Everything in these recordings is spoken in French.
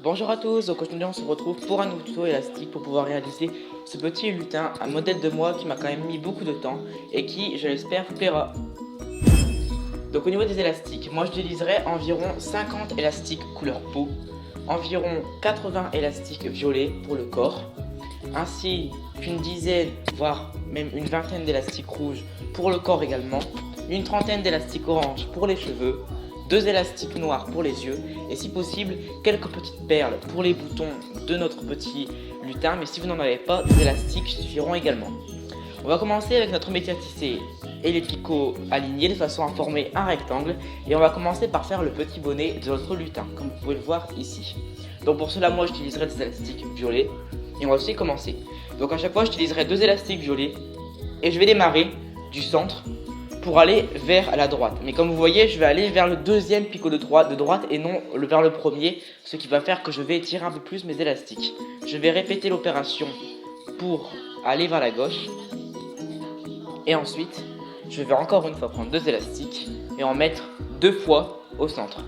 Bonjour à tous, donc aujourd'hui on se retrouve pour un nouveau tuto élastique pour pouvoir réaliser ce petit lutin, un modèle de moi qui m'a quand même mis beaucoup de temps et qui, je l'espère, vous plaira. Donc au niveau des élastiques, moi j'utiliserai environ 50 élastiques couleur peau, environ 80 élastiques violets pour le corps, ainsi qu'une dizaine, voire même une vingtaine d'élastiques rouges pour le corps également, une trentaine d'élastiques orange pour les cheveux, 2 élastiques noirs pour les yeux et si possible quelques petites perles pour les boutons de notre petit lutin, mais si vous n'en avez pas, des élastiques suffiront également. On va commencer avec notre métier à tisser et les picots alignés de façon à former un rectangle et on va commencer par faire le petit bonnet de notre lutin comme vous pouvez le voir ici. Donc pour cela moi j'utiliserai des élastiques violets et on va aussi commencer. Donc à chaque fois j'utiliserai 2 élastiques violets et je vais démarrer du centre pour aller vers la droite. Mais comme vous voyez, je vais aller vers le deuxième picot de droite et non vers le premier, ce qui va faire que je vais étirer un peu plus mes élastiques. Je vais répéter l'opération pour aller vers la gauche. Et ensuite, je vais encore une fois prendre 2 élastiques et en mettre 2 fois au centre.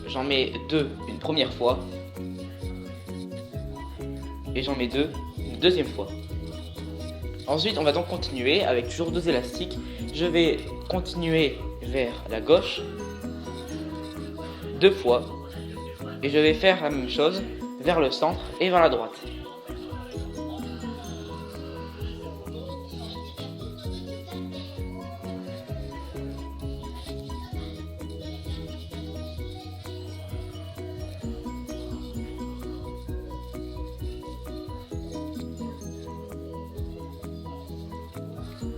J'en mets 2 une première fois. Et j'en mets 2 une deuxième fois. Ensuite, on va donc continuer avec toujours 2 élastiques. Je vais continuer vers la gauche 2 fois et je vais faire la même chose vers le centre et vers la droite.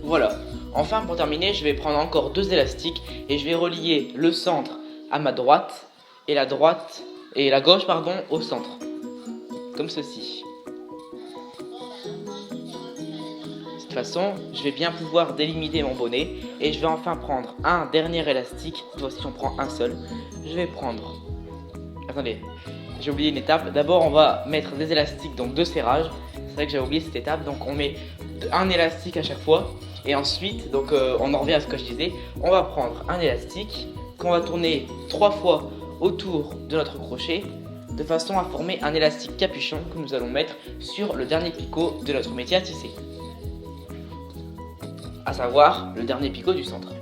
Voilà, enfin pour terminer, je vais prendre encore 2 élastiques et je vais relier le centre à ma droite et la gauche au centre, comme ceci. De cette façon, je vais bien pouvoir délimiter mon bonnet et je vais enfin prendre un dernier élastique. Cette fois-ci, j'en prends un seul. Je vais prendre... Attendez, j'ai oublié une étape. D'abord, on va mettre des élastiques, donc de serrage. C'est vrai que j'avais oublié cette étape, donc on met un élastique à chaque fois. Et ensuite, donc on en revient à ce que je disais, on va prendre un élastique qu'on va tourner 3 fois autour de notre crochet de façon à former un élastique capuchon que nous allons mettre sur le dernier picot de notre métier à tisser, à savoir le dernier picot du centre.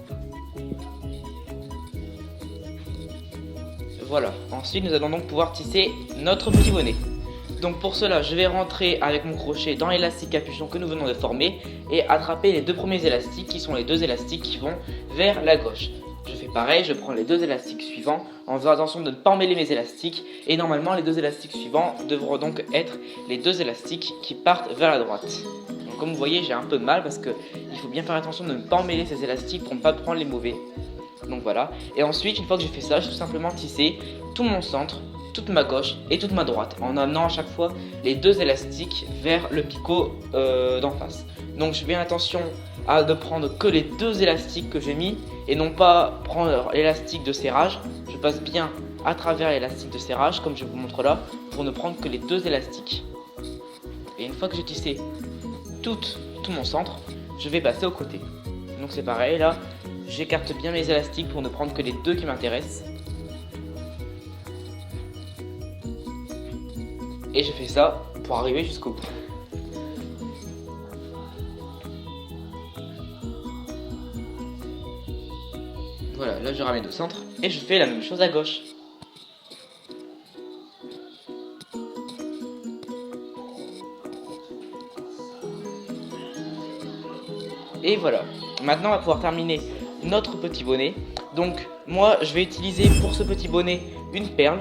Voilà, ensuite nous allons donc pouvoir tisser notre petit bonnet. Donc pour cela, je vais rentrer avec mon crochet dans l'élastique capuchon que nous venons de former et attraper les 2 premiers élastiques qui sont les 2 élastiques qui vont vers la gauche. Je fais pareil, je prends les 2 élastiques suivants en faisant attention de ne pas emmêler mes élastiques et normalement les 2 élastiques suivants devront donc être les 2 élastiques qui partent vers la droite. Donc comme vous voyez, j'ai un peu de mal parce qu'il faut bien faire attention de ne pas emmêler ces élastiques pour ne pas prendre les mauvais. Donc voilà, et ensuite une fois que j'ai fait ça, je vais tout simplement tisser tout mon centre, toute ma gauche et toute ma droite en amenant à chaque fois les 2 élastiques vers le picot d'en face. Donc je fais bien attention à ne prendre que les 2 élastiques que j'ai mis et non pas prendre l'élastique de serrage. Je passe bien à travers l'élastique de serrage comme je vous montre là pour ne prendre que les 2 élastiques. Et une fois que j'ai tissé tout mon centre, je vais passer au côté. Donc c'est pareil là, j'écarte bien mes élastiques pour ne prendre que les 2 qui m'intéressent. Et je fais ça pour arriver jusqu'au bout. Voilà, là je ramène au centre et je fais la même chose à gauche. Et voilà, maintenant on va pouvoir terminer notre petit bonnet. Donc moi je vais utiliser pour ce petit bonnet une perle,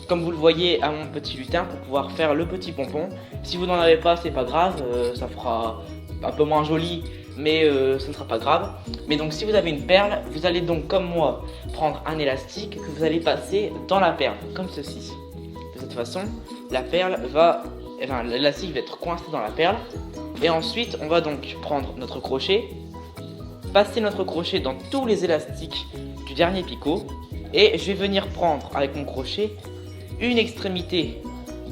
comme vous le voyez à mon petit lutin, pour pouvoir faire le petit pompon. Si vous n'en avez pas, c'est pas grave, ça fera un peu moins joli, mais ce ne sera pas grave. Mais donc si vous avez une perle, vous allez donc comme moi prendre un élastique que vous allez passer dans la perle, comme ceci. De cette façon, l'élastique va être coincé dans la perle. Et ensuite, on va donc prendre notre crochet, passer notre crochet dans tous les élastiques du dernier picot et je vais venir prendre avec mon crochet une extrémité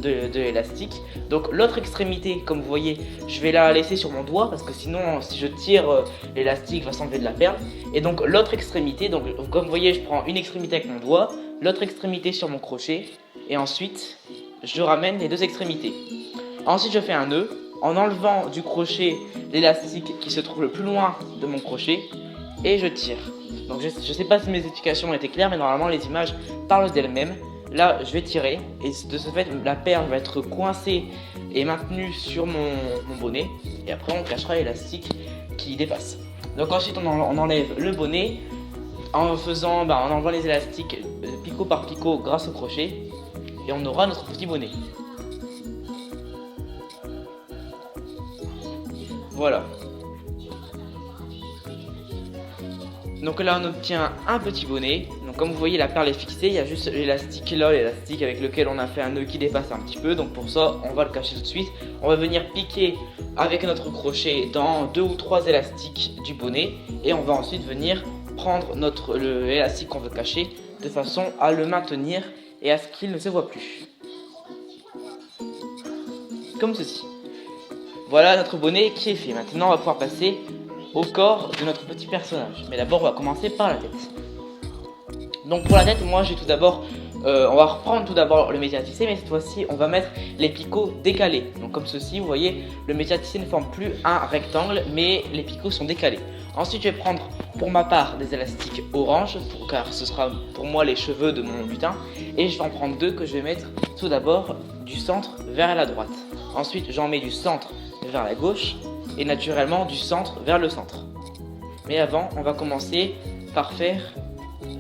de l'élastique. Donc l'autre extrémité, comme vous voyez, je vais la laisser sur mon doigt parce que sinon si je tire l'élastique va s'enlever de la perle. Et donc l'autre extrémité, donc comme vous voyez, je prends une extrémité avec mon doigt, l'autre extrémité sur mon crochet et ensuite je ramène les deux extrémités. Ensuite je fais un nœud en enlevant du crochet l'élastique qui se trouve le plus loin de mon crochet et je tire. Donc je sais pas si mes explications étaient claires, mais normalement les images parlent d'elles-mêmes. Là je vais tirer et de ce fait la perle va être coincée et maintenue sur mon bonnet et après on cachera l'élastique qui dépasse. Donc ensuite on enlève le bonnet en enlevant les élastiques picot par picot grâce au crochet et on aura notre petit bonnet. Voilà. Donc là on obtient un petit bonnet. Donc comme vous voyez la perle est fixée, il y a juste l'élastique là, l'élastique avec lequel on a fait un nœud qui dépasse un petit peu. Donc pour ça on va le cacher tout de suite. On va venir piquer avec notre crochet dans 2 ou 3 élastiques du bonnet. Et on va ensuite venir prendre l'élastique qu'on veut cacher de façon à le maintenir et à ce qu'il ne se voit plus. Comme ceci. Voilà notre bonnet qui est fait. Maintenant on va pouvoir passer au corps de notre petit personnage. Mais d'abord on va commencer par la tête. Donc pour la tête, moi j'ai tout d'abord, on va reprendre tout d'abord le métier à tisser, mais cette fois-ci on va mettre les picots décalés. Donc comme ceci, vous voyez, le métier à tisser ne forme plus un rectangle, mais les picots sont décalés. Ensuite je vais prendre pour ma part des élastiques orange, car ce sera pour moi les cheveux de mon lutin. Et je vais en prendre 2 que je vais mettre tout d'abord du centre vers la droite. Ensuite j'en mets du centre vers la gauche et naturellement du centre vers le centre. Mais avant on va commencer par faire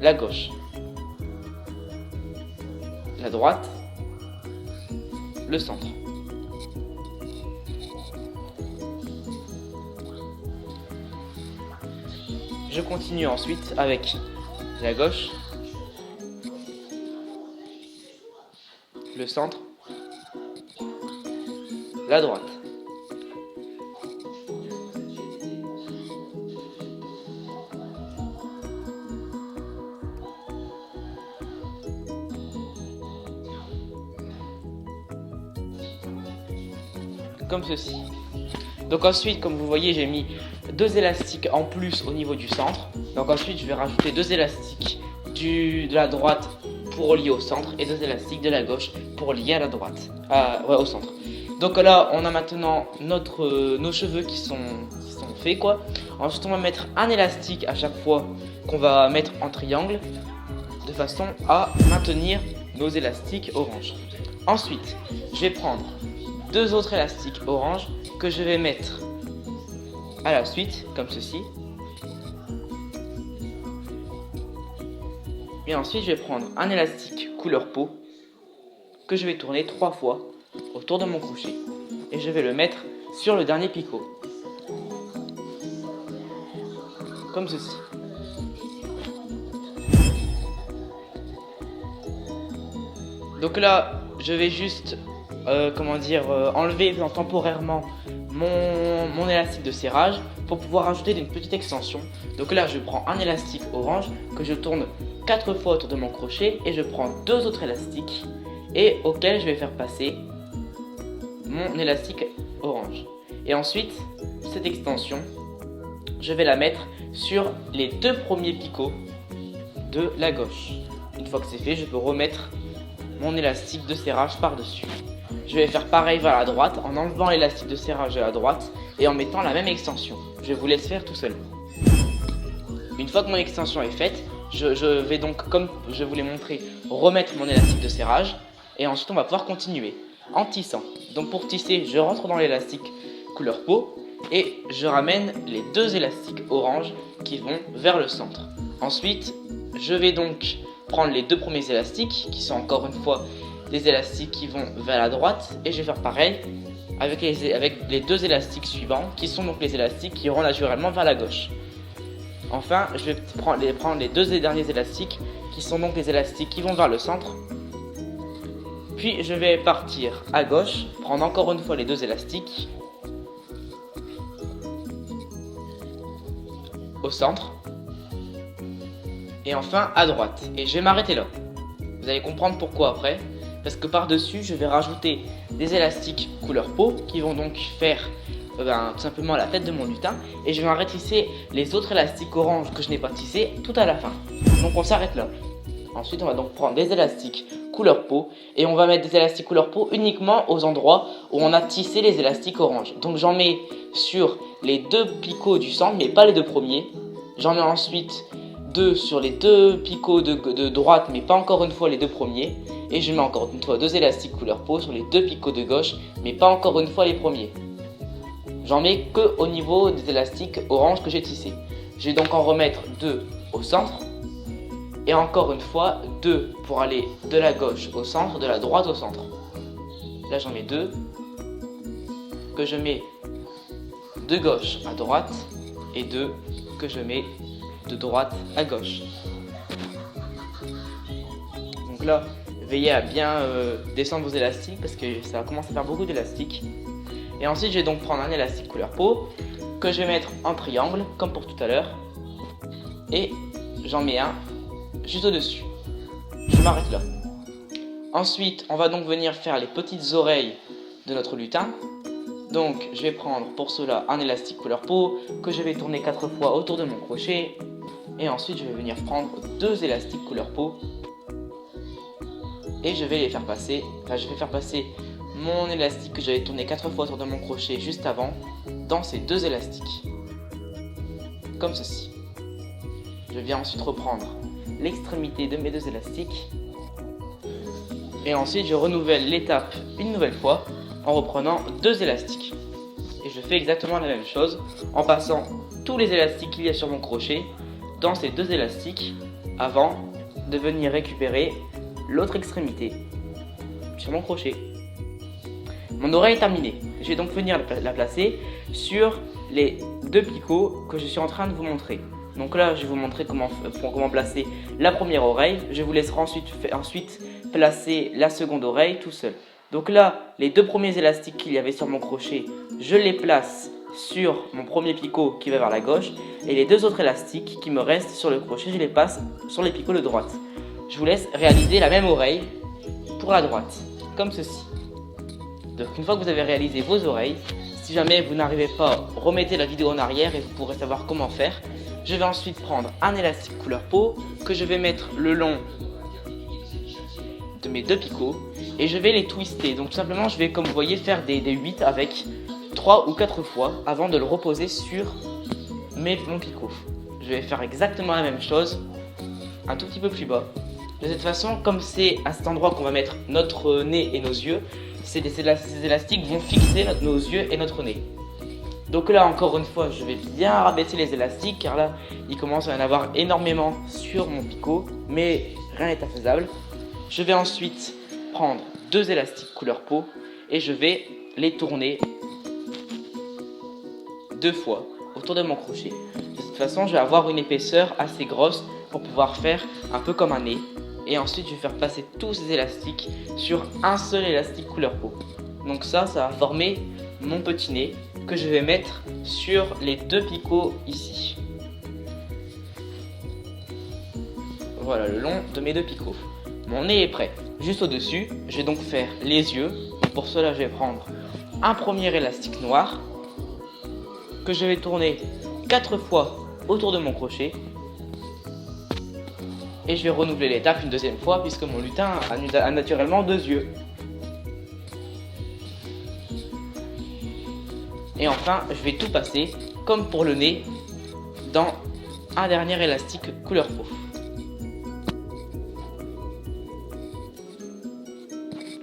la gauche, la droite, le centre. Je continue ensuite avec la gauche, le centre, la droite. Comme ceci. Donc ensuite, comme vous voyez, j'ai mis 2 élastiques en plus au niveau du centre. Donc ensuite je vais rajouter 2 élastiques de la droite pour lier au centre et 2 élastiques de la gauche pour lier à la droite, au centre. Donc là on a maintenant nos cheveux qui sont faits quoi. Ensuite on va mettre un élastique à chaque fois qu'on va mettre en triangle de façon à maintenir nos élastiques orange. Ensuite je vais prendre 2 autres élastiques orange que je vais mettre à la suite comme ceci. Et ensuite je vais prendre un élastique couleur peau que je vais tourner 3 fois autour de mon crochet et je vais le mettre sur le dernier picot comme ceci. Donc là je vais juste enlever temporairement mon élastique de serrage pour pouvoir ajouter une petite extension. Donc là je prends un élastique orange que je tourne 4 fois autour de mon crochet et je prends 2 autres élastiques et auxquels je vais faire passer mon élastique orange. Et ensuite cette extension je vais la mettre sur les 2 premiers picots de la gauche. Une fois que c'est fait, je peux remettre mon élastique de serrage par dessus. Je vais faire pareil vers la droite en enlevant l'élastique de serrage de la droite et en mettant la même extension. Je vous laisse faire tout seul. Une fois que mon extension est faite, je vais donc, comme je vous l'ai montré, remettre mon élastique de serrage et ensuite on va pouvoir continuer en tissant. Donc pour tisser, je rentre dans l'élastique couleur peau et je ramène les 2 élastiques orange qui vont vers le centre. Ensuite, je vais donc prendre les 2 premiers élastiques qui sont encore une fois des élastiques qui vont vers la droite et je vais faire pareil avec les 2 élastiques suivants qui sont donc les élastiques qui iront naturellement vers la gauche. Enfin, je vais prendre les 2 derniers élastiques qui sont donc les élastiques qui vont vers le centre. Puis je vais partir à gauche, prendre encore une fois les 2 élastiques au centre et enfin à droite. Et je vais m'arrêter là. Vous allez comprendre pourquoi après. Parce que par-dessus, je vais rajouter des élastiques couleur peau qui vont donc faire tout simplement la tête de mon lutin. Et je vais retisser les autres élastiques orange que je n'ai pas tissés tout à la fin. Donc on s'arrête là. Ensuite, on va donc prendre des élastiques couleur peau et on va mettre des élastiques couleur peau uniquement aux endroits où on a tissé les élastiques orange. Donc j'en mets sur les 2 picots du centre, mais pas les 2 premiers. J'en mets ensuite 2 sur les 2 picots de droite, mais pas encore une fois les 2 premiers. Et je mets encore une fois 2 élastiques couleur peau sur les 2 picots de gauche, mais pas encore une fois les premiers. J'en mets que au niveau des élastiques orange que j'ai tissés. Je vais donc en remettre 2 au centre. Et encore une fois 2 pour aller de la gauche au centre, de la droite au centre. Là j'en mets 2 que je mets de gauche à droite et 2 que je mets de droite à gauche. Donc là, veillez à bien descendre vos élastiques parce que ça commence à faire beaucoup d'élastiques. Et ensuite je vais donc prendre un élastique couleur peau que je vais mettre en triangle comme pour tout à l'heure. Et j'en mets un juste au-dessus. Je m'arrête là. Ensuite, on va donc venir faire les petites oreilles de notre lutin. Donc, je vais prendre pour cela un élastique couleur peau que je vais tourner 4 fois autour de mon crochet. Et ensuite, je vais venir prendre 2 élastiques couleur peau. Et je vais les faire passer. Enfin, je vais faire passer mon élastique que j'avais tourné 4 fois autour de mon crochet juste avant dans ces 2 élastiques. Comme ceci. Je viens ensuite reprendre l'extrémité de mes 2 élastiques et ensuite je renouvelle l'étape une nouvelle fois en reprenant 2 élastiques et je fais exactement la même chose en passant tous les élastiques qu'il y a sur mon crochet dans ces 2 élastiques avant de venir récupérer l'autre extrémité sur mon crochet. Mon oreille est terminée, je vais donc venir la placer sur les 2 picots que je suis en train de vous montrer. Donc là, je vais vous montrer comment placer la première oreille. Je vous laisserai ensuite placer la seconde oreille tout seul. Donc là, les 2 premiers élastiques qu'il y avait sur mon crochet, je les place sur mon premier picot qui va vers la gauche. Et les 2 autres élastiques qui me restent sur le crochet, je les passe sur les picots de droite. Je vous laisse réaliser la même oreille pour la droite, comme ceci. Donc une fois que vous avez réalisé vos oreilles, si jamais vous n'arrivez pas, remettez la vidéo en arrière et vous pourrez savoir comment faire. Je vais ensuite prendre un élastique couleur peau que je vais mettre le long de mes 2 picots et je vais les twister. Donc tout simplement je vais, comme vous voyez, faire des 8 avec 3 ou 4 fois avant de le reposer sur mon picot. Je vais faire exactement la même chose un tout petit peu plus bas. De cette façon, comme c'est à cet endroit qu'on va mettre notre nez et nos yeux, ces élastiques vont fixer nos yeux et notre nez. Donc là, encore une fois, je vais bien rabaisser les élastiques car là, il commence à y en avoir énormément sur mon picot, mais rien n'est infaisable. Je vais ensuite prendre 2 élastiques couleur peau et je vais les tourner 2 fois autour de mon crochet. De cette façon, je vais avoir une épaisseur assez grosse pour pouvoir faire un peu comme un nez. Et ensuite, je vais faire passer tous ces élastiques sur un seul élastique couleur peau. Donc ça va former mon petit nez que je vais mettre sur les 2 picots ici. Voilà le long de mes 2 picots. Mon nez est prêt. Juste au-dessus, je vais donc faire les yeux. Pour cela, je vais prendre un premier élastique noir que je vais tourner 4 fois autour de mon crochet. Et je vais renouveler l'étape une deuxième fois puisque mon lutin a naturellement 2 yeux. Et enfin, je vais tout passer, comme pour le nez, dans un dernier élastique couleur peau.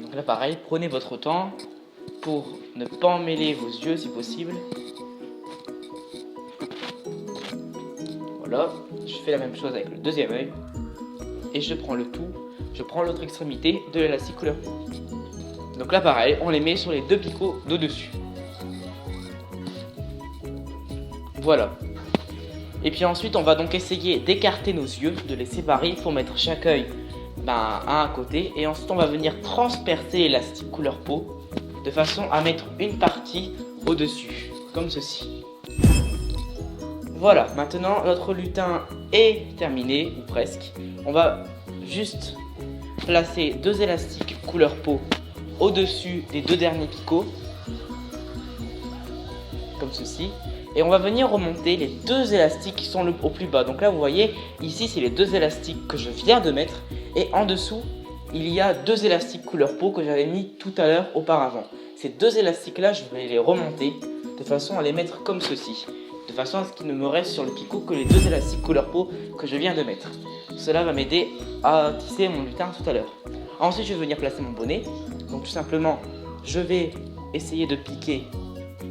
Donc là pareil, prenez votre temps pour ne pas emmêler vos yeux si possible. Voilà, je fais la même chose avec le deuxième œil. Et je prends le tout, je prends l'autre extrémité de l'élastique couleur peau. Donc là pareil, on les met sur les 2 picots d'au-dessus. Voilà. Et puis ensuite, on va donc essayer d'écarter nos yeux, de les séparer pour mettre chaque œil à un côté. Et ensuite, on va venir transpercer l'élastique couleur peau de façon à mettre une partie au-dessus, comme ceci. Voilà, maintenant notre lutin est terminé, ou presque. On va juste placer 2 élastiques couleur peau au-dessus des 2 derniers picots, comme ceci. Et on va venir remonter les 2 élastiques qui sont au plus bas. Donc là vous voyez, ici c'est les 2 élastiques que je viens de mettre. Et en dessous, il y a 2 élastiques couleur peau que j'avais mis tout à l'heure auparavant. Ces 2 élastiques là, je vais les remonter de façon à les mettre comme ceci, de façon à ce qu'il ne me reste sur le picot que les 2 élastiques couleur peau que je viens de mettre. Cela va m'aider à tisser mon lutin tout à l'heure. Ensuite, je vais venir placer mon bonnet. Donc tout simplement, je vais essayer de piquer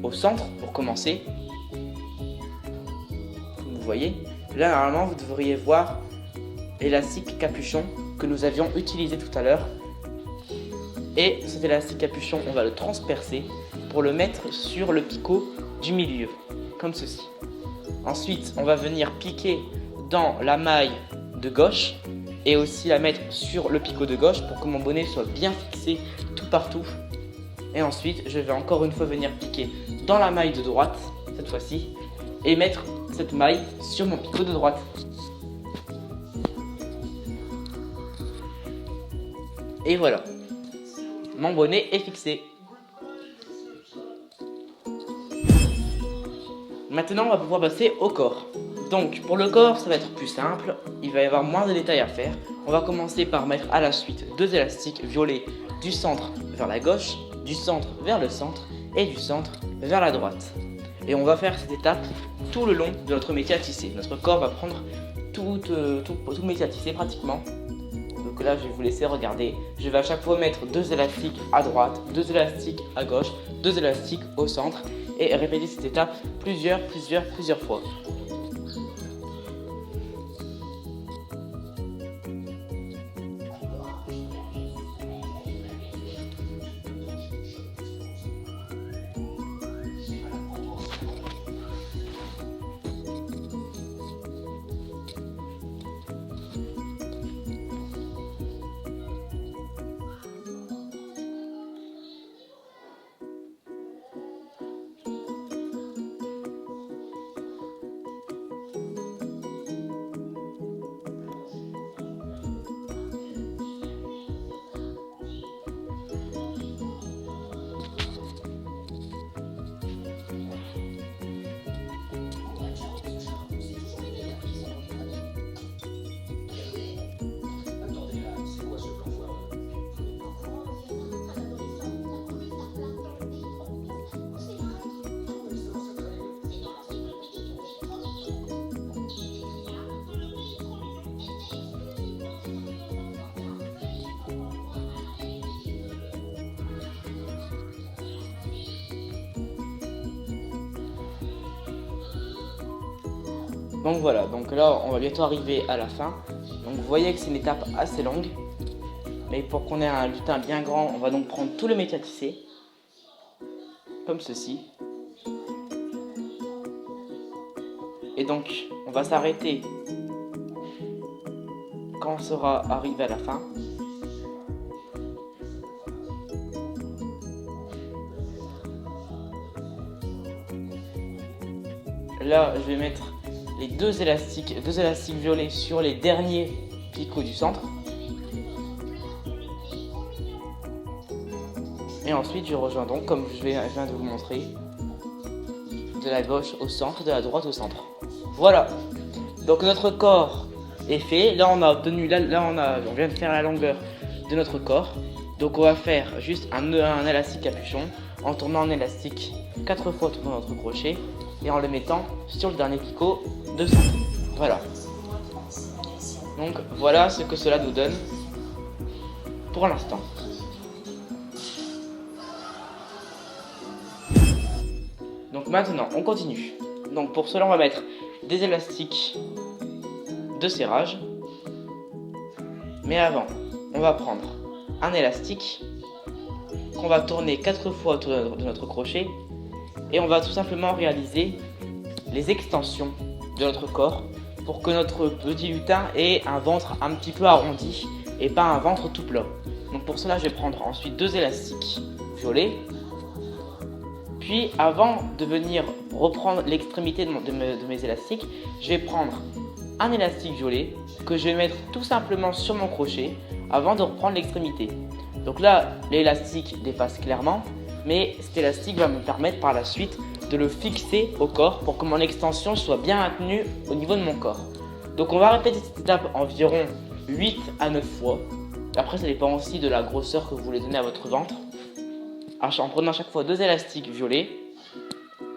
au centre pour commencer. Comme vous voyez, là normalement vous devriez voir l'élastique capuchon que nous avions utilisé tout à l'heure. Et cet élastique capuchon, on va le transpercer pour le mettre sur le picot du milieu, comme ceci. Ensuite, on va venir piquer dans la maille de gauche et aussi la mettre sur le picot de gauche pour que mon bonnet soit bien fixé tout partout. Et ensuite, je vais encore une fois venir piquer dans la maille de droite, cette fois-ci, et mettre cette maille sur mon picot de droite. Et voilà, mon bonnet est fixé. Maintenant, on va pouvoir passer au corps. Donc, pour le corps, ça va être plus simple. Il va y avoir moins de détails à faire. On va commencer par mettre à la suite 2 élastiques violets du centre vers la gauche, du centre vers le centre et du centre vers la droite. Et on va faire cette étape tout le long de notre métier à tisser. Notre corps va prendre tout le métier à tisser pratiquement. Donc là, je vais vous laisser regarder. Je vais à chaque fois mettre 2 élastiques à droite, 2 élastiques à gauche, 2 élastiques au centre et répéter cette étape plusieurs fois. Donc voilà, donc là on va bientôt arriver à la fin. Donc vous voyez que c'est une étape assez longue. Mais pour qu'on ait un lutin bien grand, on va donc prendre tout le métier à tisser. Comme ceci. Et donc on va s'arrêter quand on sera arrivé à la fin. Là je vais mettre les 2 élastiques violets sur les derniers picots du centre. Et ensuite je rejoins donc, comme je viens de vous montrer, de la gauche au centre, de la droite au centre. Voilà. Donc notre corps est fait. Là on a obtenu, on vient de faire la longueur de notre corps. Donc on va faire juste un élastique capuchon en tournant un élastique 4 fois autour de notre crochet et en le mettant sur le dernier picot de centre. Voilà. Donc voilà ce que cela nous donne pour l'instant. Donc maintenant on continue. Donc pour cela on va mettre des élastiques de serrage. Mais avant on va prendre un élastique qu'on va tourner 4 fois autour de notre crochet et on va tout simplement réaliser les extensions de notre corps pour que notre petit lutin ait un ventre un petit peu arrondi et pas un ventre tout plat. Donc pour cela je vais prendre ensuite 2 élastiques violets. Puis avant de venir reprendre l'extrémité de mes élastiques, je vais prendre un élastique violet que je vais mettre tout simplement sur mon crochet avant de reprendre l'extrémité. Donc là l'élastique dépasse clairement, mais cet élastique va me permettre par la suite de le fixer au corps pour que mon extension soit bien maintenue au niveau de mon corps. Donc on va répéter cette étape environ 8 à 9 fois. Après, ça dépend aussi de la grosseur que vous voulez donner à votre ventre. En prenant à chaque fois 2 élastiques violets,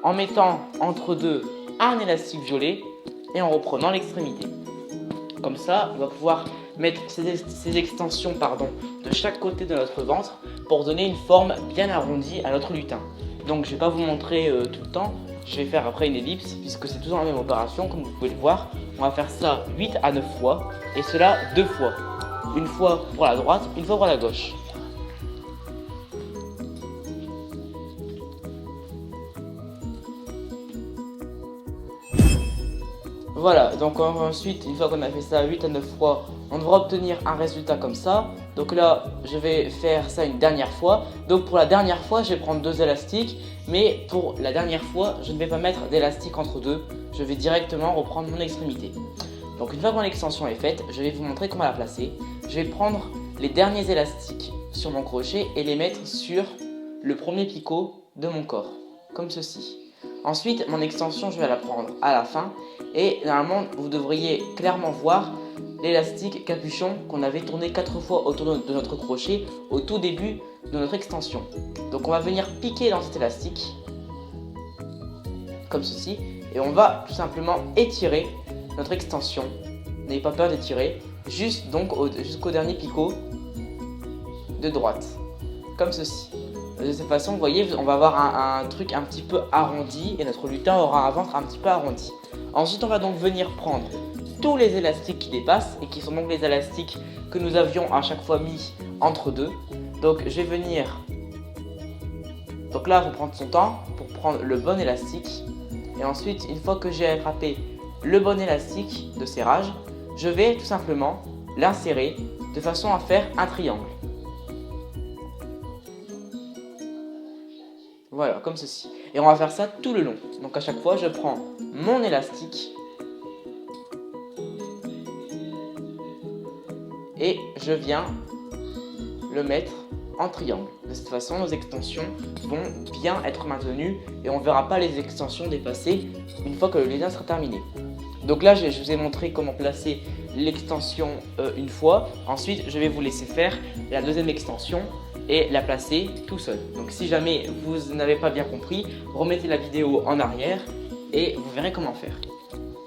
en mettant entre deux un élastique violet et en reprenant l'extrémité. Comme ça, on va pouvoir mettre ces extensions de chaque côté de notre ventre pour donner une forme bien arrondie à notre lutin. Donc je ne vais pas vous montrer tout le temps, je vais faire après une ellipse puisque c'est toujours la même opération comme vous pouvez le voir. On va faire ça 8 à 9 fois et cela 2 fois. Une fois pour la droite, une fois pour la gauche. Voilà, donc ensuite, une fois qu'on a fait ça 8 à 9 fois, on devra obtenir un résultat comme ça. Donc là, je vais faire ça une dernière fois. Donc pour la dernière fois, je vais prendre 2 élastiques. Mais pour la dernière fois, je ne vais pas mettre d'élastique entre deux. Je vais directement reprendre mon extrémité. Donc une fois que mon extension est faite, je vais vous montrer comment la placer. Je vais prendre les derniers élastiques sur mon crochet et les mettre sur le premier picot de mon corps, comme ceci. Ensuite, mon extension, je vais la prendre à la fin et normalement, vous devriez clairement voir l'élastique capuchon qu'on avait tourné 4 fois autour de notre crochet au tout début de notre extension. Donc on va venir piquer dans cet élastique, comme ceci, et on va tout simplement étirer notre extension. N'ayez pas peur d'étirer, juste donc jusqu'au dernier picot de droite, comme ceci. De cette façon, vous voyez, on va avoir un truc un petit peu arrondi et notre lutin aura un ventre un petit peu arrondi. Ensuite, on va donc venir prendre tous les élastiques qui dépassent et qui sont donc les élastiques que nous avions à chaque fois mis entre deux. Donc, je vais venir. Donc là, il faut prendre son temps pour prendre le bon élastique. Et ensuite, une fois que j'ai attrapé le bon élastique de serrage, je vais tout simplement l'insérer de façon à faire un triangle. Voilà, comme ceci. Et on va faire ça tout le long. Donc à chaque fois, je prends mon élastique et je viens le mettre en triangle. De cette façon, nos extensions vont bien être maintenues et on ne verra pas les extensions dépasser une fois que le lutin sera terminé. Donc là, je vous ai montré comment placer l'extension une fois. Ensuite, je vais vous laisser faire la deuxième extension et la placer tout seul. Donc si jamais vous n'avez pas bien compris, remettez la vidéo en arrière et vous verrez comment faire.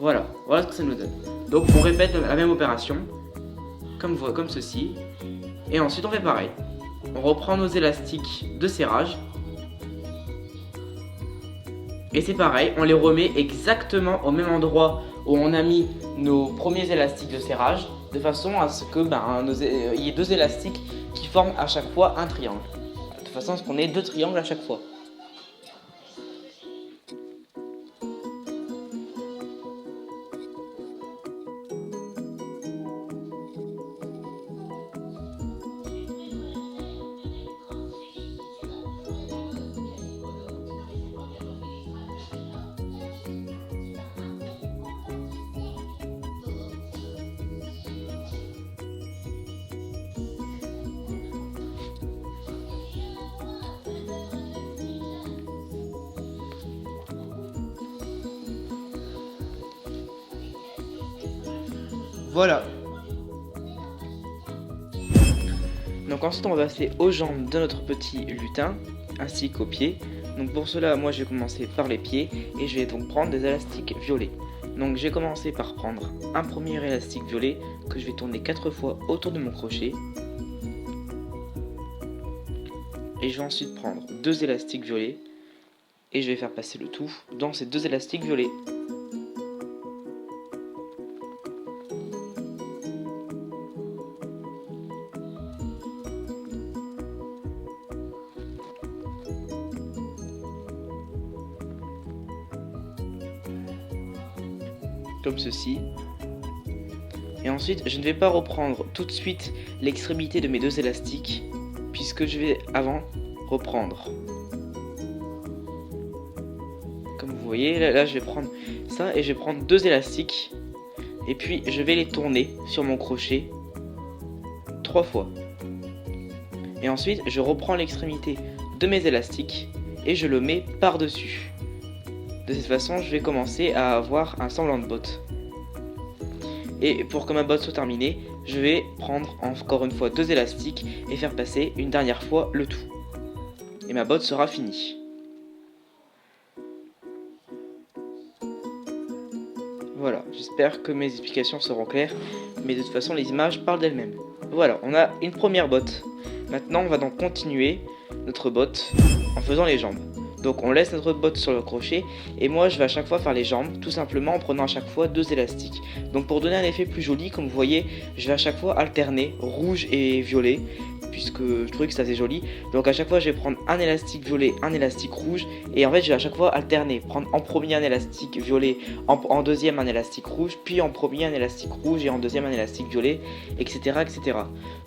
Voilà ce que ça nous donne. Donc on répète la même opération, comme ceci. Et ensuite on fait pareil. On reprend nos élastiques de serrage. Et c'est pareil, on les remet exactement au même endroit où on a mis nos premiers élastiques de serrage, de façon à ce que il y ait 2 élastiques qui forment à chaque fois un triangle. De façon à ce qu'on ait 2 triangles à chaque fois. Voilà. Donc ensuite on va passer aux jambes de notre petit lutin ainsi qu'aux pieds. Donc pour cela, moi je vais commencer par les pieds et je vais donc prendre des élastiques violets. Donc j'ai commencé par prendre un premier élastique violet que je vais tourner 4 fois autour de mon crochet. Et je vais ensuite prendre 2 élastiques violets et je vais faire passer le tout dans ces 2 élastiques violets. Comme ceci. Et ensuite, je ne vais pas reprendre tout de suite l'extrémité de mes 2 élastiques, puisque je vais avant reprendre. Comme vous voyez, là je vais prendre ça et je vais prendre 2 élastiques. Et puis je vais les tourner sur mon crochet 3 fois. Et ensuite, je reprends l'extrémité de mes élastiques et je le mets par-dessus. De cette façon, je vais commencer à avoir un semblant de botte. Et pour que ma botte soit terminée, je vais prendre encore une fois 2 élastiques et faire passer une dernière fois le tout. Et ma botte sera finie. Voilà, j'espère que mes explications seront claires, mais de toute façon les images parlent d'elles-mêmes. Voilà, on a une première botte. Maintenant on va donc continuer notre botte en faisant les jambes. Donc on laisse notre botte sur le crochet et moi je vais à chaque fois faire les jambes, tout simplement en prenant à chaque fois 2 élastiques. Donc pour donner un effet plus joli, comme vous voyez, je vais à chaque fois alterner rouge et violet, puisque je trouvais que ça faisait joli. Donc à chaque fois je vais prendre un élastique violet, un élastique rouge, et en fait je vais à chaque fois alterner, prendre en premier un élastique violet, en deuxième un élastique rouge, puis en premier un élastique rouge et en deuxième un élastique violet, etc. etc.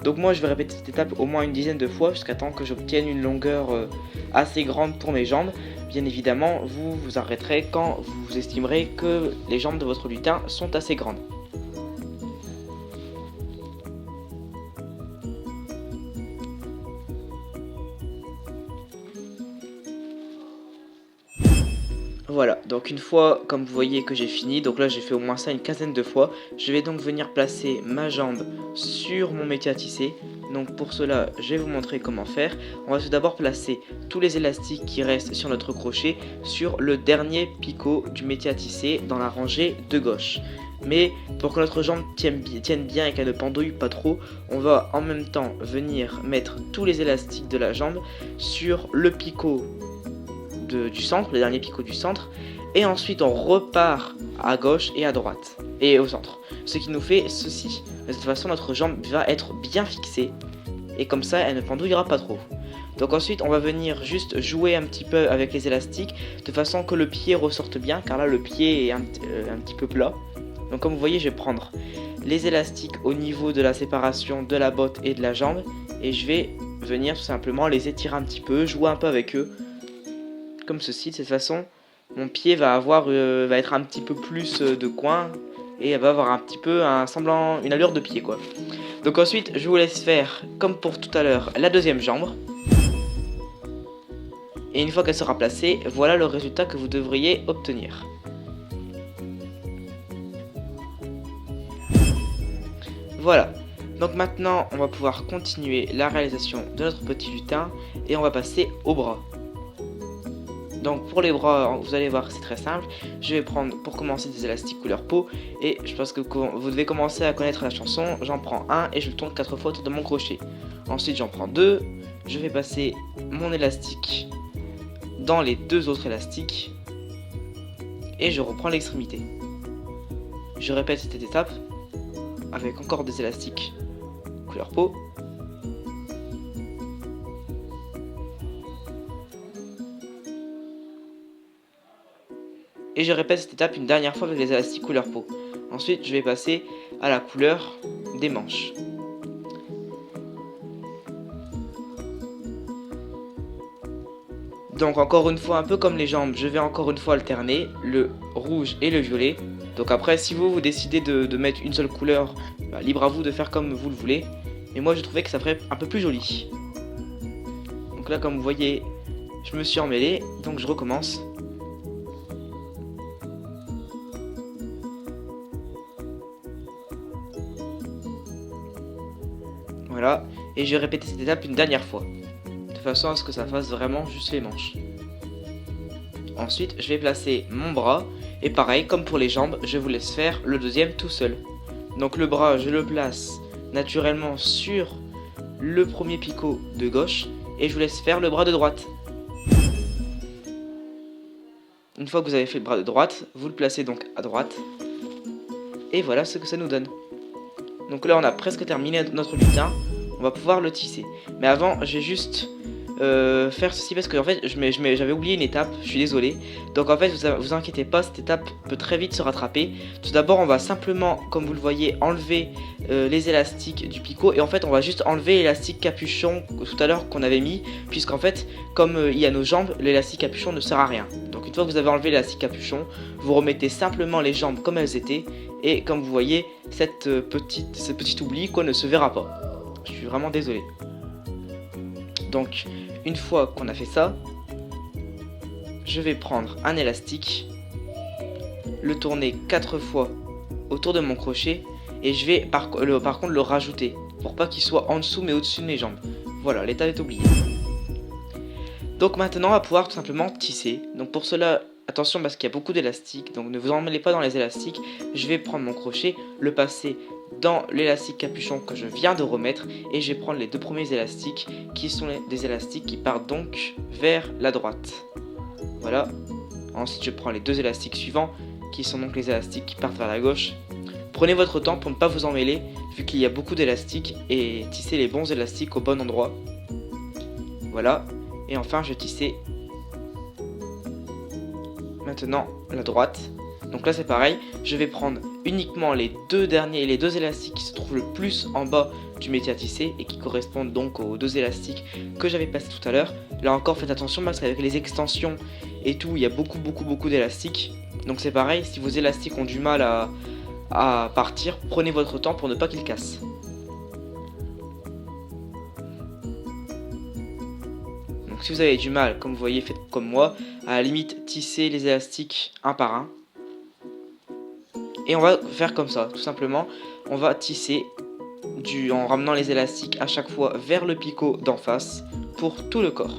Donc moi je vais répéter cette étape au moins une dizaine de fois jusqu'à temps que j'obtienne une longueur assez grande pour mes jambes. Bien évidemment, vous vous arrêterez quand vous estimerez que les jambes de votre lutin sont assez grandes. Voilà, donc une fois, comme vous voyez que j'ai fini, donc là j'ai fait au moins ça une quinzaine de fois, je vais donc venir placer ma jambe sur mon métier à tisser. Donc pour cela, je vais vous montrer comment faire. On va tout d'abord placer tous les élastiques qui restent sur notre crochet sur le dernier picot du métier à tisser dans la rangée de gauche. Mais pour que notre jambe tienne bien et qu'elle ne pendouille pas trop, on va en même temps venir mettre tous les élastiques de la jambe sur le picot du centre, le dernier picot du centre, et ensuite on repart à gauche et à droite et au centre, ce qui nous fait ceci. De toute façon notre jambe va être bien fixée et comme ça elle ne pendouillera pas trop. Donc ensuite on va venir juste jouer un petit peu avec les élastiques de façon que le pied ressorte bien, car là le pied est un petit peu plat. Donc comme vous voyez, je vais prendre les élastiques au niveau de la séparation de la botte et de la jambe et je vais venir tout simplement les étirer un petit peu, jouer un peu avec eux comme ceci. De cette façon mon pied va être un petit peu plus de coin et elle va avoir un petit peu une allure de pied quoi. Donc ensuite je vous laisse faire comme pour tout à l'heure la deuxième jambe. Et une fois qu'elle sera placée, voilà le résultat que vous devriez obtenir. Voilà, donc maintenant on va pouvoir continuer la réalisation de notre petit lutin et on va passer aux bras. Donc pour les bras, vous allez voir, c'est très simple. Je vais prendre pour commencer des élastiques couleur peau et je pense que vous devez commencer à connaître la chanson. J'en prends un et je le tourne 4 fois autour de mon crochet. Ensuite j'en prends 2, je vais passer mon élastique dans les 2 autres élastiques et je reprends l'extrémité. Je répète cette étape avec encore des élastiques couleur peau. Et je répète cette étape une dernière fois avec les élastiques couleur peau. Ensuite je vais passer à la couleur des manches. Donc encore une fois, un peu comme les jambes, je vais encore une fois alterner le rouge et le violet. Donc après, si vous décidez de mettre une seule couleur, libre à vous de faire comme vous le voulez. Mais moi je trouvais que ça ferait un peu plus joli. Donc là comme vous voyez, je me suis emmêlé, donc je recommence. Voilà, et je vais répéter cette étape une dernière fois, de façon à ce que ça fasse vraiment juste les manches. Ensuite, je vais placer mon bras, et pareil, comme pour les jambes, je vous laisse faire le deuxième tout seul. Donc le bras, je le place naturellement sur le premier picot de gauche, et je vous laisse faire le bras de droite. Une fois que vous avez fait le bras de droite, vous le placez donc à droite, et voilà ce que ça nous donne. Donc là on a presque terminé notre lutin, on va pouvoir le tisser. Mais avant je vais juste faire ceci parce que en fait j'avais oublié une étape, je suis désolé. Donc en fait vous inquiétez pas, cette étape peut très vite se rattraper. Tout d'abord on va simplement, comme vous le voyez, enlever les élastiques du picot. Et en fait on va juste enlever l'élastique capuchon tout à l'heure qu'on avait mis, puisqu'en fait comme il y a nos jambes, l'élastique capuchon ne sert à rien. Donc une fois que vous avez enlevé l'élastique capuchon, vous remettez simplement les jambes comme elles étaient. Et comme vous voyez, ce petit oubli ne se verra pas. Je suis vraiment désolé. Donc, une fois qu'on a fait ça, je vais prendre un élastique, le tourner 4 fois autour de mon crochet et je vais par contre le rajouter pour pas qu'il soit en dessous mais au-dessus de mes jambes. Voilà, l'étape est oubliée. Donc maintenant on va pouvoir tout simplement tisser. Donc pour cela, attention parce qu'il y a beaucoup d'élastiques, donc ne vous emmêlez pas dans les élastiques. Je vais prendre mon crochet, le passer dans l'élastique capuchon que je viens de remettre, et je vais prendre les deux premiers élastiques qui sont des élastiques qui partent donc vers la droite. Voilà. Ensuite je prends les deux élastiques suivants qui sont donc les élastiques qui partent vers la gauche. Prenez votre temps pour ne pas vous emmêler vu qu'il y a beaucoup d'élastiques, et tissez les bons élastiques au bon endroit. Voilà. Et enfin je vais tisser maintenant la droite. Donc là c'est pareil, je vais prendre uniquement les deux élastiques qui se trouvent le plus en bas du métier à tisser et qui correspondent donc aux deux élastiques que j'avais passé tout à l'heure. Là encore faites attention parce qu'avec les extensions et tout, il y a beaucoup d'élastiques. Donc c'est pareil, si vos élastiques ont du mal à partir, prenez votre temps pour ne pas qu'ils cassent. Donc si vous avez du mal, comme vous voyez, faites comme moi, à la limite tissez les élastiques un par un. Et on va faire comme ça, tout simplement, on va tisser en ramenant les élastiques à chaque fois vers le picot d'en face pour tout le corps.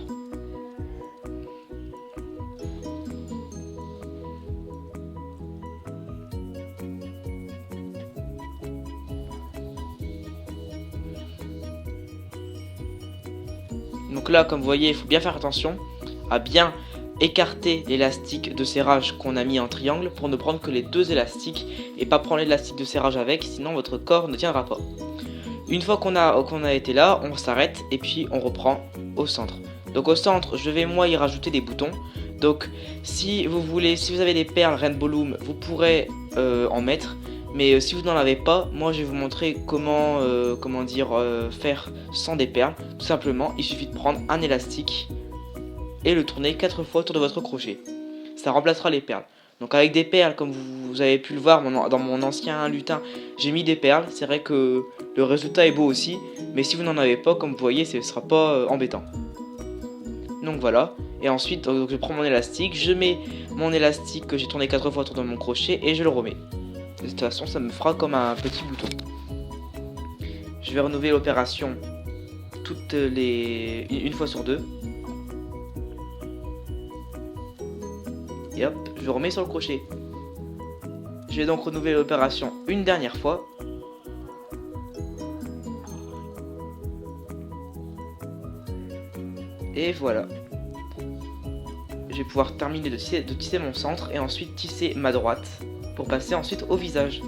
Donc là, comme vous voyez, il faut bien faire attention à bien écarter l'élastique de serrage qu'on a mis en triangle pour ne prendre que les deux élastiques et pas prendre l'élastique de serrage avec, sinon votre corps ne tiendra pas. Une fois qu'on a été là, on s'arrête et puis on reprend au centre. Donc au centre, je vais moi y rajouter des boutons. Donc si vous avez des perles Rainbow Loom, vous pourrez en mettre. Mais si vous n'en avez pas, moi je vais vous montrer comment faire sans des perles. Tout simplement, il suffit de prendre un élastique et le tourner 4 fois autour de votre crochet. Ça remplacera les perles. Donc avec des perles, comme vous avez pu le voir dans mon ancien lutin, j'ai mis des perles. C'est vrai que le résultat est beau aussi, mais si vous n'en avez pas, comme vous voyez, ce ne sera pas embêtant. Donc voilà, et ensuite donc, je prends mon élastique, je mets mon élastique que j'ai tourné 4 fois autour de mon crochet et je le remets. De toute façon, ça me fera comme un petit bouton. Je vais renouveler l'opération une fois sur deux. Et hop, je remets sur le crochet. Je vais donc renouveler l'opération une dernière fois. Et voilà. Je vais pouvoir terminer de tisser mon centre et ensuite tisser ma droite pour passer ensuite au visage.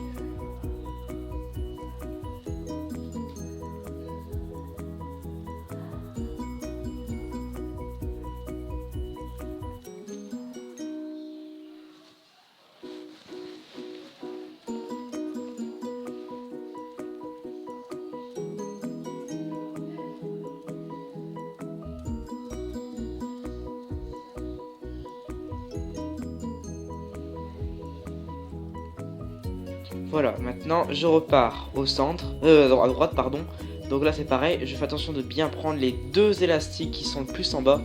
Voilà, maintenant je repars au centre, à droite pardon. Donc là c'est pareil, je fais attention de bien prendre les deux élastiques qui sont le plus en bas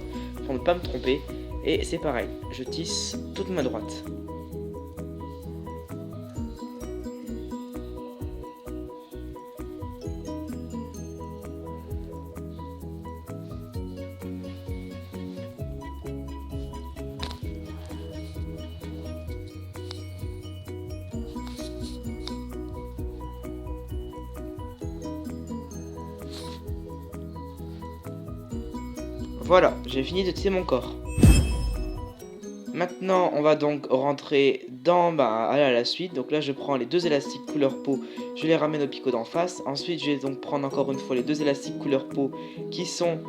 pour ne pas me tromper. Et c'est pareil, je tisse toute ma droite. Voilà, j'ai fini de tisser mon corps. Maintenant, on va donc rentrer à la suite. Donc là, je prends les deux élastiques couleur peau, je les ramène au picot d'en face. Ensuite, je vais donc prendre encore une fois les deux élastiques couleur peau qui sont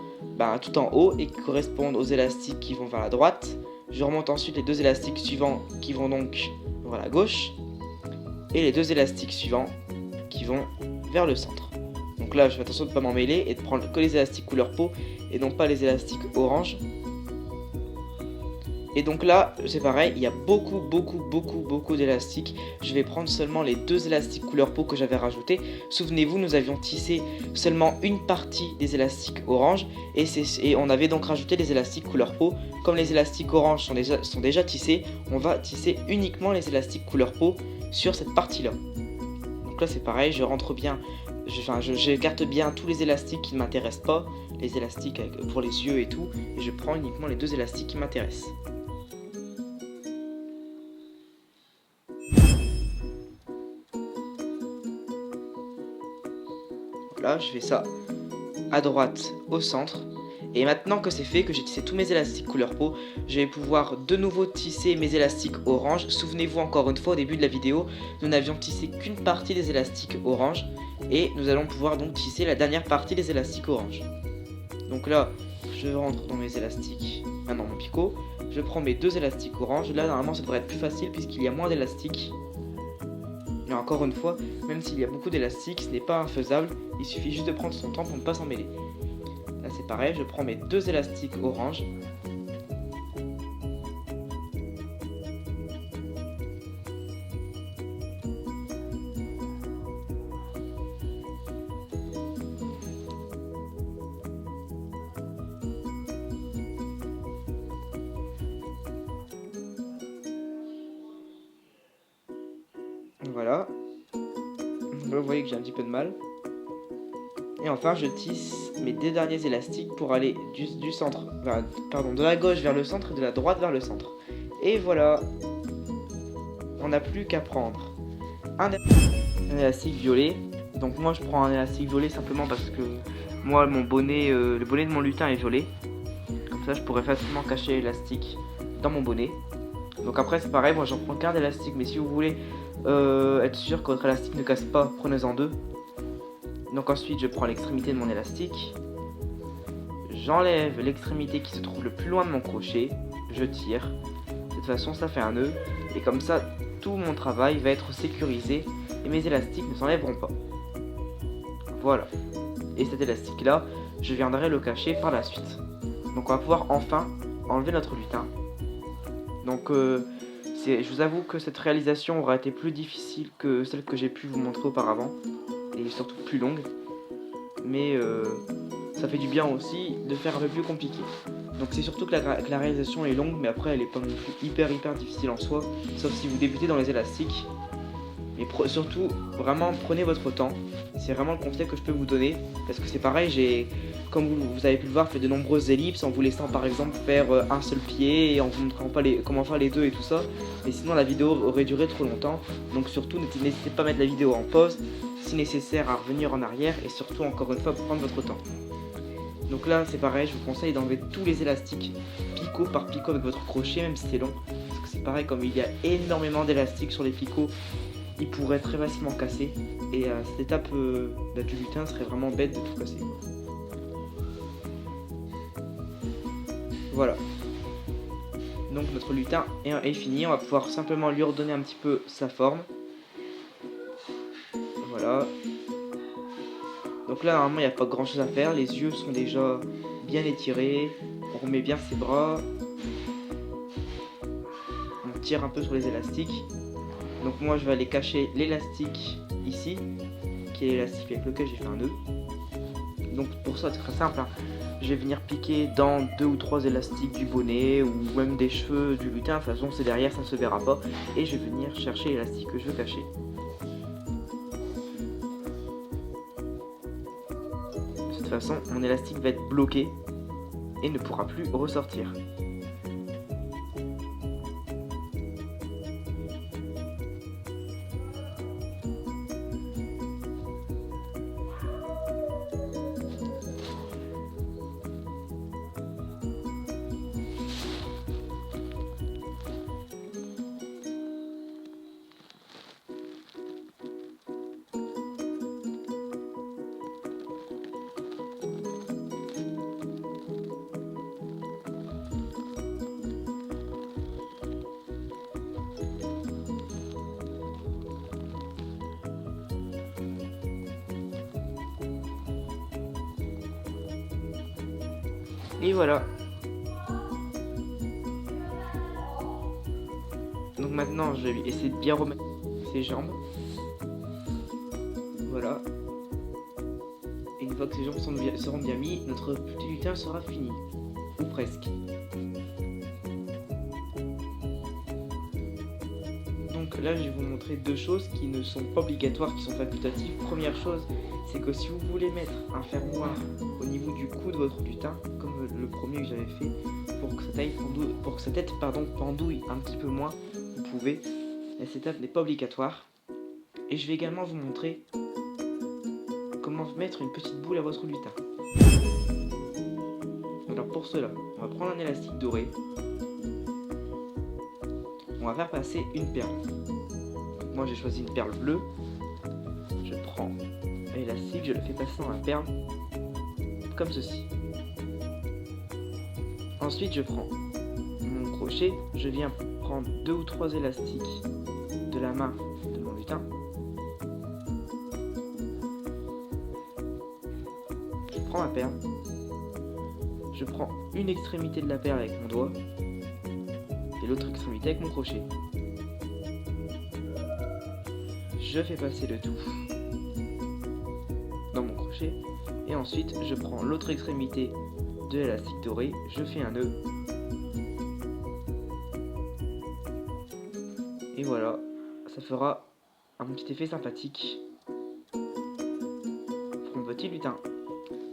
tout en haut et qui correspondent aux élastiques qui vont vers la droite. Je remonte ensuite les deux élastiques suivants qui vont donc vers la gauche. Et les deux élastiques suivants qui vont vers le centre. Donc là, je fais attention de ne pas m'en mêler et de prendre que les élastiques couleur peau et non pas les élastiques orange. Et donc là, c'est pareil, il y a beaucoup d'élastiques. Je vais prendre seulement les deux élastiques couleur peau que j'avais rajoutés. Souvenez-vous, nous avions tissé seulement une partie des élastiques orange et on avait donc rajouté les élastiques couleur peau. Comme les élastiques orange sont déjà tissés, on va tisser uniquement les élastiques couleur peau sur cette partie-là. Donc là c'est pareil, je rentre bien, j'écarte bien tous les élastiques qui ne m'intéressent pas, les élastiques pour les yeux et tout, et je prends uniquement les 2 élastiques qui m'intéressent. Voilà, je fais ça à droite, au centre. Et maintenant que c'est fait, que j'ai tissé tous mes élastiques couleur peau, je vais pouvoir de nouveau tisser mes élastiques orange. Souvenez-vous encore une fois au début de la vidéo, nous n'avions tissé qu'une partie des élastiques orange. Et nous allons pouvoir donc tisser la dernière partie des élastiques orange. Donc là, je rentre dans mes élastiques, dans mon picot. Je prends mes 2 élastiques orange. Là, normalement, ça devrait être plus facile puisqu'il y a moins d'élastiques. Et encore une fois, même s'il y a beaucoup d'élastiques, ce n'est pas infaisable. Il suffit juste de prendre son temps pour ne pas s'en mêler. Là c'est pareil, je prends mes 2 élastiques orange. Voilà. Là vous voyez que j'ai un petit peu de mal. Et enfin, je tisse mes 2 derniers élastiques pour aller du centre, de la gauche vers le centre et de la droite vers le centre. Et voilà, on n'a plus qu'à prendre un élastique violet. Donc moi je prends un élastique violet simplement parce que moi mon bonnet, le bonnet de mon lutin est violet. Comme ça je pourrais facilement cacher l'élastique dans mon bonnet. Donc après c'est pareil, moi j'en prends qu'un élastique, mais si vous voulez être sûr que votre élastique ne casse pas, prenez-en 2. Donc ensuite je prends l'extrémité de mon élastique, j'enlève l'extrémité qui se trouve le plus loin de mon crochet, je tire, de toute façon ça fait un nœud, et comme ça tout mon travail va être sécurisé et mes élastiques ne s'enlèveront pas. Voilà, et cet élastique là, je viendrai le cacher par la suite. Donc on va pouvoir enfin enlever notre lutin. Donc je vous avoue que cette réalisation aura été plus difficile que celle que j'ai pu vous montrer auparavant. Et surtout plus longue, mais ça fait du bien aussi de faire un peu plus compliqué. Donc c'est surtout que la réalisation est longue, mais après elle est pas non plus hyper difficile en soi, sauf si vous débutez dans les élastiques. Mais surtout, vraiment prenez votre temps, c'est vraiment le conseil que je peux vous donner, parce que c'est pareil, j'ai, comme vous avez pu le voir, fait de nombreuses ellipses en vous laissant par exemple faire un seul pied et en vous montrant pas comment faire les 2 et tout ça, mais sinon la vidéo aurait duré trop longtemps. Donc surtout n'hésitez pas à mettre la vidéo en pause, si nécessaire à revenir en arrière, et surtout encore une fois prendre votre temps. Donc là c'est pareil, je vous conseille d'enlever tous les élastiques picot par picot avec votre crochet, même si c'est long, parce que c'est pareil, comme il y a énormément d'élastiques sur les picots, ils pourraient très facilement casser, et à cette étape du lutin serait vraiment bête de tout casser. Voilà, donc notre lutin est fini, on va pouvoir simplement lui redonner un petit peu sa forme. Voilà. Donc là normalement il n'y a pas grand chose à faire, les yeux sont déjà bien étirés, on remet bien ses bras, on tire un peu sur les élastiques. Donc moi je vais aller cacher l'élastique ici, qui est l'élastique avec lequel j'ai fait un nœud. Donc pour ça c'est très simple, hein. Je vais venir piquer dans 2 ou 3 élastiques du bonnet ou même des cheveux du lutin, de toute façon c'est derrière, ça ne se verra pas. Et je vais venir chercher l'élastique que je veux cacher. De toute façon mon élastique va être bloqué et ne pourra plus ressortir. Et voilà. Donc maintenant je vais essayer de bien remettre ses jambes. Voilà. Et une fois que ses jambes seront bien mis, notre petit lutin sera fini. Ou presque. Donc là, je vais vous montrer deux choses qui ne sont pas obligatoires, qui sont facultatives. Première chose, c'est que si vous voulez mettre un fermoir au niveau du cou de votre lutin, comme le premier que j'avais fait, pour que sa tête pendouille un petit peu moins, vous pouvez. Cette étape n'est pas obligatoire. Et je vais également vous montrer comment mettre une petite boule à votre lutin. Alors pour cela, on va prendre un élastique doré. On va faire passer une perle. Moi j'ai choisi une perle bleue. Je prends l'élastique, je le fais passer dans la perle, comme ceci. Ensuite je prends mon crochet, je viens prendre 2 ou 3 élastiques de la main de mon lutin. Je prends ma perle. Je prends une extrémité de la perle avec mon doigt et l'autre extrémité avec mon crochet. Je fais passer le tout dans mon crochet et ensuite je prends l'autre extrémité de l'élastique doré, je fais un nœud et voilà, ça fera un petit effet sympathique pour mon petit lutin.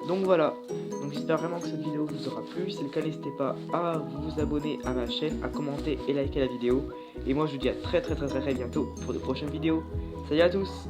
Donc voilà, donc j'espère vraiment que cette vidéo vous aura plu. Si c'est le cas, n'hésitez pas à vous abonner à ma chaîne, à commenter et liker la vidéo. Et moi je vous dis à très bientôt pour de prochaines vidéos. Salut à tous!